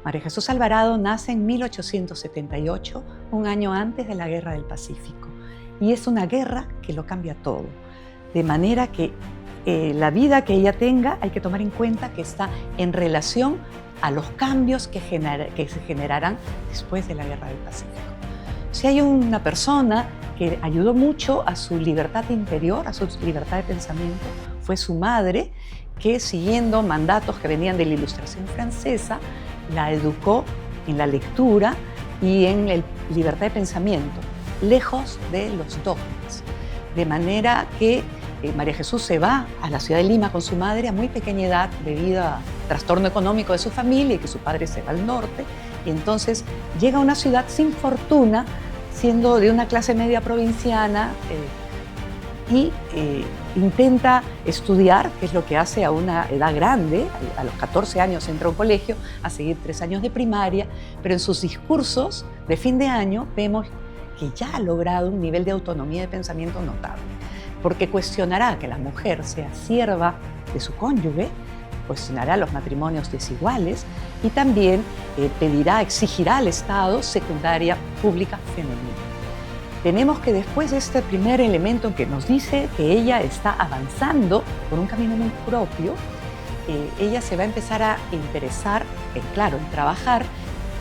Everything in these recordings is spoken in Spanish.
María Jesús Alvarado nace en 1878, un año antes de la Guerra del Pacífico. Y es una guerra que lo cambia todo. De manera que la vida que ella tenga hay que tomar en cuenta que está en relación a los cambios que se generarán después de la Guerra del Pacífico. Si hay una persona que ayudó mucho a su libertad interior, a su libertad de pensamiento, fue su madre, que siguiendo mandatos que venían de la Ilustración francesa, la educó en la lectura y en la libertad de pensamiento, lejos de los dogmas. De manera que María Jesús se va a la ciudad de Lima con su madre a muy pequeña edad debido a trastorno económico de su familia y que su padre se va al norte. Y entonces llega a una ciudad sin fortuna, siendo de una clase media provinciana, y intenta estudiar, que es lo que hace a una edad grande. A los 14 años entra a un colegio a seguir 3 años de primaria, pero en sus discursos de fin de año vemos que ya ha logrado un nivel de autonomía de pensamiento notable, porque cuestionará que la mujer sea sierva de su cónyuge, cuestionará los matrimonios desiguales y también exigirá al Estado secundaria pública femenina. Tenemos que después de este primer elemento que nos dice que ella está avanzando por un camino muy propio, ella se va a empezar a interesar, en trabajar,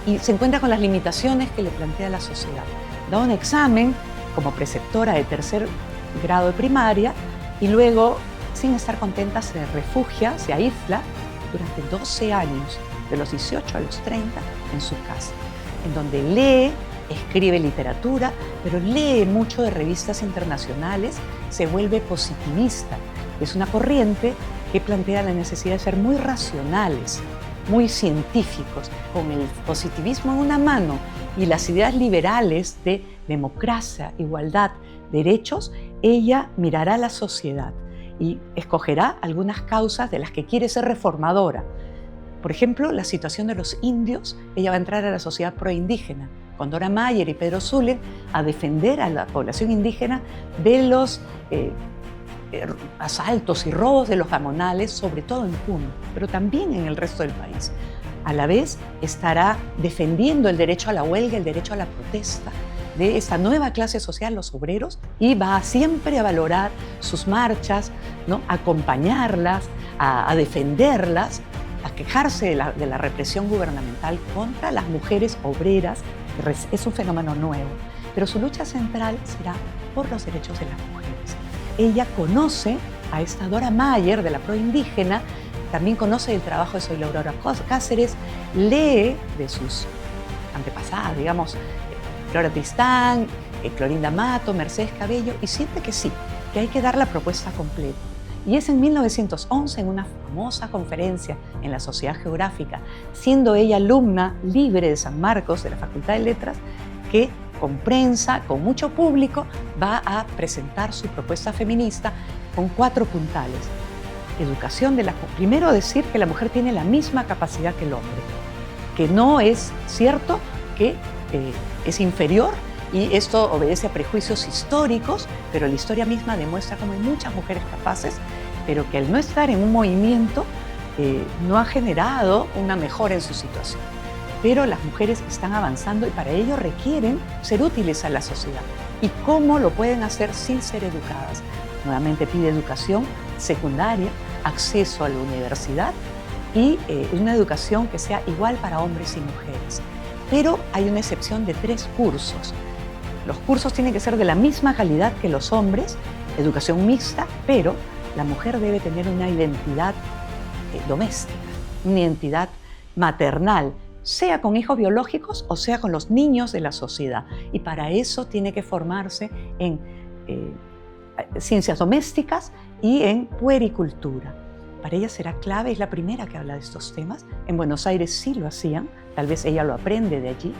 y se encuentra con las limitaciones que le plantea la sociedad. Da un examen como preceptora de 3er grado de primaria y luego, sin estar contenta, se refugia, se aísla durante 12 años, de los 18 a los 30, en su casa, en donde lee, escribe literatura, pero lee mucho de revistas internacionales, se vuelve positivista. Es una corriente que plantea la necesidad de ser muy racionales, muy científicos, con el positivismo en una mano y las ideas liberales de democracia, igualdad, derechos. Ella mirará a la sociedad y escogerá algunas causas de las que quiere ser reformadora. Por ejemplo, la situación de los indios. Ella va a entrar a la sociedad proindígena con Dora Mayer y Pedro Zuller a defender a la población indígena de los asaltos y robos de los gamonales, sobre todo en Puno, pero también en el resto del país. A la vez estará defendiendo el derecho a la huelga, el derecho a la protesta de esta nueva clase social, los obreros, y va siempre a valorar sus marchas, ¿no? A acompañarlas, a defenderlas, a quejarse de la represión gubernamental contra las mujeres obreras. Es un fenómeno nuevo, pero su lucha central será por los derechos de las mujeres. Ella conoce a esta Dora Mayer de la proindígena, también conoce el trabajo de Zoila Aurora Cáceres, lee de sus antepasadas, digamos, Flora Tristán, Clorinda Mato, Mercedes Cabello, y siente que sí, que hay que dar la propuesta completa. Y es en 1911, en una famosa conferencia en la Sociedad Geográfica, siendo ella alumna libre de San Marcos, de la Facultad de Letras, que con prensa, con mucho público, va a presentar su propuesta feminista con 4 puntales. Educación de la mujer. Primero, decir que la mujer tiene la misma capacidad que el hombre, que no es cierto que es inferior, y esto obedece a prejuicios históricos, pero la historia misma demuestra cómo hay muchas mujeres capaces, pero que al no estar en un movimiento no ha generado una mejora en su situación. Pero las mujeres están avanzando y para ello requieren ser útiles a la sociedad. ¿Y cómo lo pueden hacer sin ser educadas? Nuevamente pide educación secundaria, acceso a la universidad y una educación que sea igual para hombres y mujeres. Pero hay una excepción de 3 cursos. Los cursos tienen que ser de la misma calidad que los hombres, educación mixta, pero la mujer debe tener una identidad doméstica, una identidad maternal, sea con hijos biológicos o sea con los niños de la sociedad. Y para eso tiene que formarse en ciencias domésticas y en puericultura. Para ella será clave, es la primera que habla de estos temas. En Buenos Aires sí lo hacían, tal vez ella lo aprende de allí.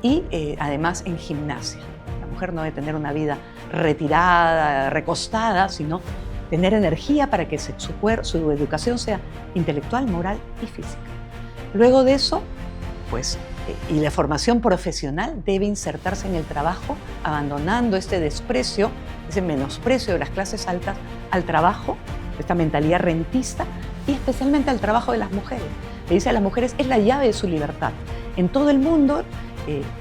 Y además en gimnasia. La mujer no debe tener una vida retirada, recostada, sino tener energía para que su educación sea intelectual, moral y física. Luego de eso, y la formación profesional debe insertarse en el trabajo, abandonando este desprecio, ese menosprecio de las clases altas al trabajo, esta mentalidad rentista, y especialmente al trabajo de las mujeres. le dice a las mujeres, es la llave de su libertad. En todo el mundo,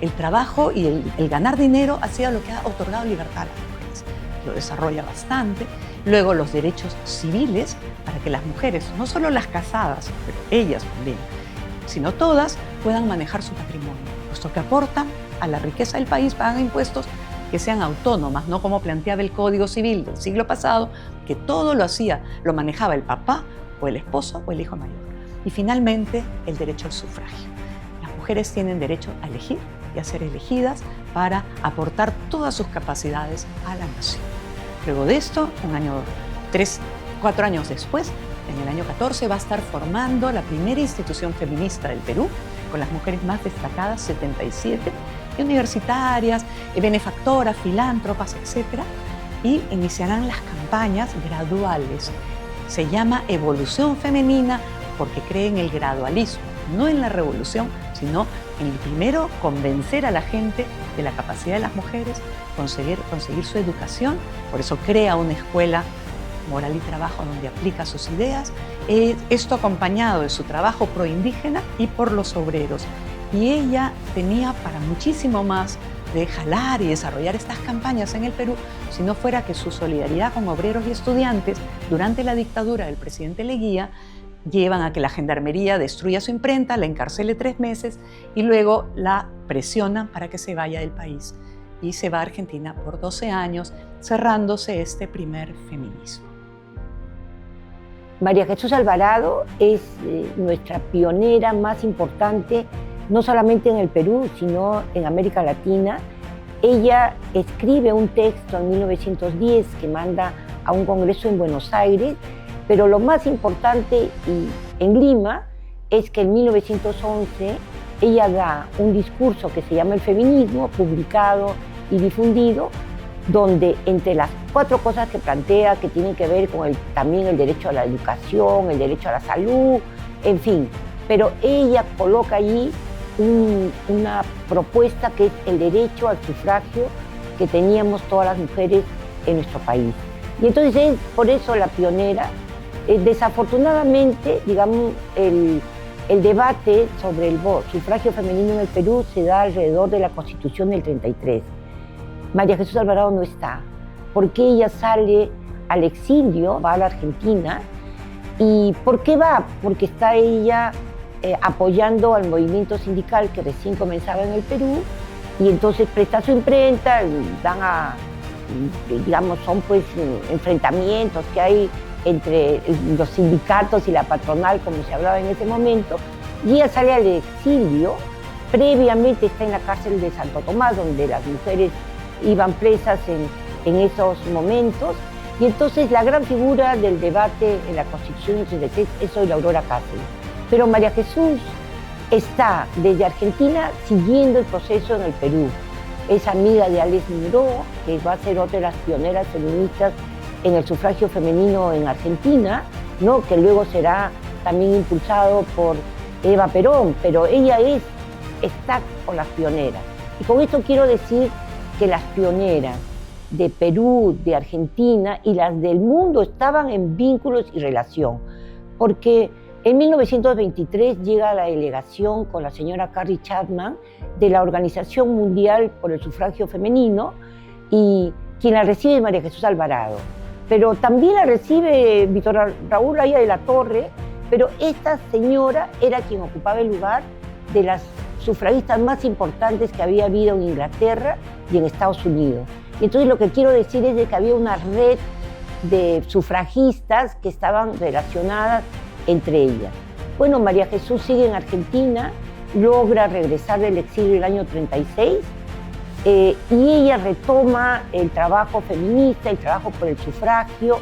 el trabajo y el ganar dinero ha sido lo que ha otorgado libertad a las mujeres. Lo desarrolla bastante. Luego los derechos civiles para que las mujeres, no solo las casadas, pero ellas también, sino todas, puedan manejar su patrimonio, puesto que aportan a la riqueza del país, pagan impuestos que sean autónomas, no como planteaba el Código Civil del siglo pasado, que todo lo manejaba el papá o el esposo o el hijo mayor. Y finalmente, el derecho al sufragio. Las mujeres tienen derecho a elegir y a ser elegidas para aportar todas sus capacidades a la nación. Luego de esto, 4 años después, en el año 14, va a estar formando la primera institución feminista del Perú, con las mujeres más destacadas, 77, y universitarias, benefactoras, filántropas, etc. Y iniciarán las campañas graduales. Se llama evolución femenina porque cree en el gradualismo, no en la revolución, sino en primero convencer a la gente de la capacidad de las mujeres, conseguir su educación. Por eso crea una escuela Moral y Trabajo donde aplica sus ideas. Esto acompañado de su trabajo proindígena y por los obreros. Y ella tenía para muchísimo más de jalar y desarrollar estas campañas en el Perú, si no fuera que su solidaridad con obreros y estudiantes durante la dictadura del presidente Leguía llevan a que la gendarmería destruya su imprenta, la encarcele 3 meses y luego la presionan para que se vaya del país. Y se va a Argentina por 12 años, cerrándose este primer feminismo. María Jesús Alvarado es nuestra pionera más importante, no solamente en el Perú, sino en América Latina. Ella escribe un texto en 1910 que manda a un congreso en Buenos Aires, pero lo más importante en Lima es que en 1911 ella da un discurso que se llama El Feminismo, publicado y difundido, donde entre las 4 cosas que plantea, que tienen que ver con también el derecho a la educación, el derecho a la salud, en fin, pero ella coloca allí una propuesta que es el derecho al sufragio que teníamos todas las mujeres en nuestro país. Y entonces es por eso la pionera. Desafortunadamente, digamos, el debate sobre el sufragio femenino en el Perú se da alrededor de la Constitución del 33. María Jesús Alvarado no está, porque ella sale al exilio, va a la Argentina. ¿Y por qué va? Porque está ella apoyando al movimiento sindical que recién comenzaba en el Perú, y entonces presta su imprenta, digamos, son pues enfrentamientos que hay entre los sindicatos y la patronal, como se hablaba en ese momento, y ella sale al exilio. Previamente está en la cárcel de Santo Tomás, donde las mujeres iban presas en esos momentos, y entonces la gran figura del debate en la Constitución del 33 es hoy la Aurora Cáceres. Pero María Jesús está desde Argentina siguiendo el proceso en el Perú. Es amiga de Alex Miró, que va a ser otra de las pioneras feministas en el sufragio femenino en Argentina, ¿no? Que luego será también impulsado por Eva Perón, pero ella está con las pioneras. Y con esto quiero decir que las pioneras de Perú, de Argentina y las del mundo estaban en vínculos y relación, porque en 1923 llega la delegación con la señora Carrie Chapman de la Organización Mundial por el Sufragio Femenino, y quien la recibe es María Jesús Alvarado. Pero también la recibe Víctor Raúl Aya de la Torre, pero esta señora era quien ocupaba el lugar de las sufragistas más importantes que había habido en Inglaterra y en Estados Unidos. Y entonces lo que quiero decir es de que había una red de sufragistas que estaban relacionadas entre ellas. Bueno, María Jesús sigue en Argentina, logra regresar del exilio el año 36, y ella retoma el trabajo feminista, el trabajo por el sufragio,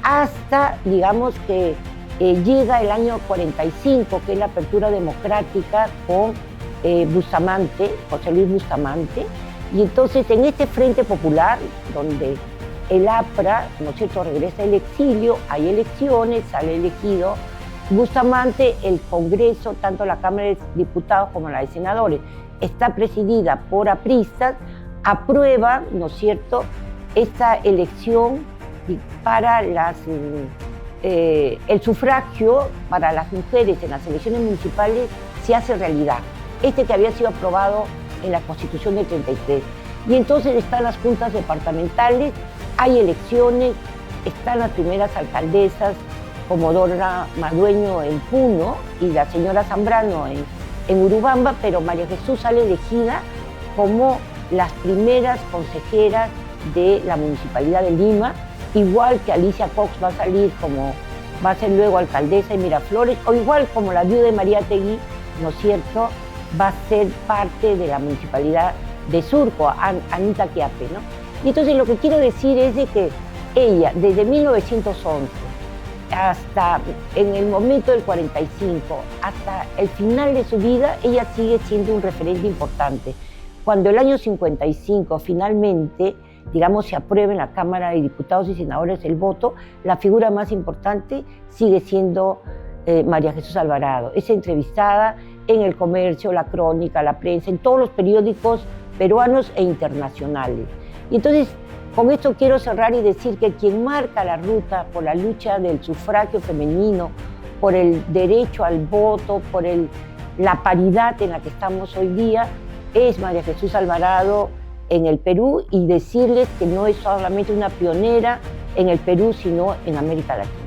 hasta, digamos, que llega el año 45, que es la apertura democrática con Bustamante, José Luis Bustamante. Y entonces en este Frente Popular, donde el APRA, ¿no es cierto?, regresa del exilio, hay elecciones, sale elegido Bustamante, el Congreso, tanto la Cámara de Diputados como la de Senadores, está presidida por apristas, aprueban, ¿no es cierto?, esta elección para el sufragio para las mujeres en las elecciones municipales se hace realidad. Este que había sido aprobado en la Constitución del 33. Y entonces están las juntas departamentales, hay elecciones, están las primeras alcaldesas como Dora Madueño en Puno y la señora Zambrano en Urubamba, pero María Jesús sale elegida como las primeras consejeras de la Municipalidad de Lima, igual que Alicia Cox va a salir como, va a ser luego alcaldesa de Miraflores, o igual como la viuda de Mariátegui, ¿no es cierto?, va a ser parte de la Municipalidad de Surco, Anita Quiape, ¿no? Y entonces lo que quiero decir es de que ella, desde 1911 hasta en el momento del 45, hasta el final de su vida, ella sigue siendo un referente importante. Cuando el año 55 finalmente, digamos, se aprueba en la Cámara de Diputados y Senadores el voto, la figura más importante sigue siendo María Jesús Alvarado. Es entrevistada en El Comercio, La Crónica, La Prensa, en todos los periódicos peruanos e internacionales. Y entonces, con esto quiero cerrar y decir que quien marca la ruta por la lucha del sufragio femenino, por el derecho al voto, por la paridad en la que estamos hoy día, es María Jesús Alvarado en el Perú, y decirles que no es solamente una pionera en el Perú, sino en América Latina.